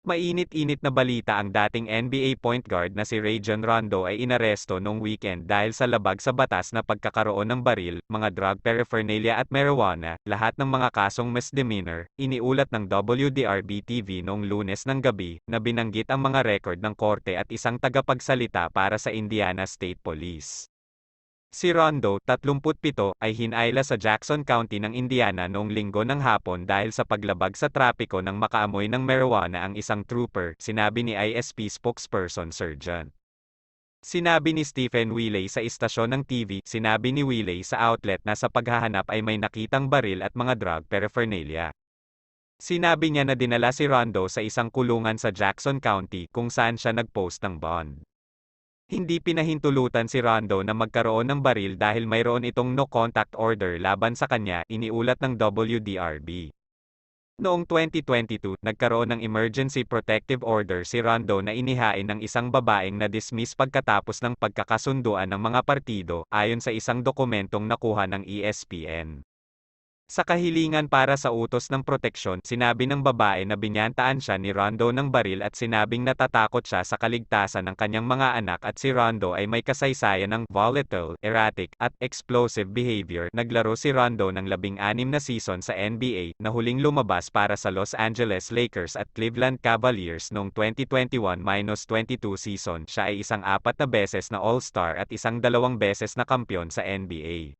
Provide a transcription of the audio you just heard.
Mainit-init na balita ang dating NBA point guard na si Rajon Rondo ay inaresto noong weekend dahil sa labag sa batas na pagkakaroon ng baril, mga drug paraphernalia at marijuana, lahat ng mga kasong misdemeanor, iniulat ng WDRB-TV noong Lunes ng gabi, na binanggit ang mga record ng korte at isang tagapagsalita para sa Indiana State Police. Si Rondo, 37, ay hinayla sa Jackson County ng Indiana noong Linggo ng hapon dahil sa paglabag sa trapiko ng makaamoy ng marijuana ang isang trooper, sinabi ni ISP spokesperson Sgt. Sinabi ni Stephen Willey sa istasyon ng TV, sinabi ni Willey sa outlet na sa paghahanap ay may nakitang baril at mga drug paraphernalia. Sinabi niya na dinala si Rondo sa isang kulungan sa Jackson County kung saan siya nag-post ng bond. Hindi pinahintulutan si Rondo na magkaroon ng baril dahil mayroon itong no-contact order laban sa kanya, iniulat ng WDRB. Noong 2022, nagkaroon ng Emergency Protective Order si Rondo na inihain ng isang babaeng na-dismiss pagkatapos ng pagkakasunduan ng mga partido, ayon sa isang dokumentong nakuha ng ESPN. Sa kahilingan para sa utos ng proteksyon, sinabi ng babae na binyantaan siya ni Rondo ng baril at sinabing natatakot siya sa kaligtasan ng kanyang mga anak at si Rondo ay may kasaysayan ng volatile, erratic, at explosive behavior. Naglaro si Rondo ng 16 na season sa NBA, na huling lumabas para sa Los Angeles Lakers at Cleveland Cavaliers noong 2021-22 season. Siya ay isang 4 na beses na All-Star at isang 2 beses na kampiyon sa NBA.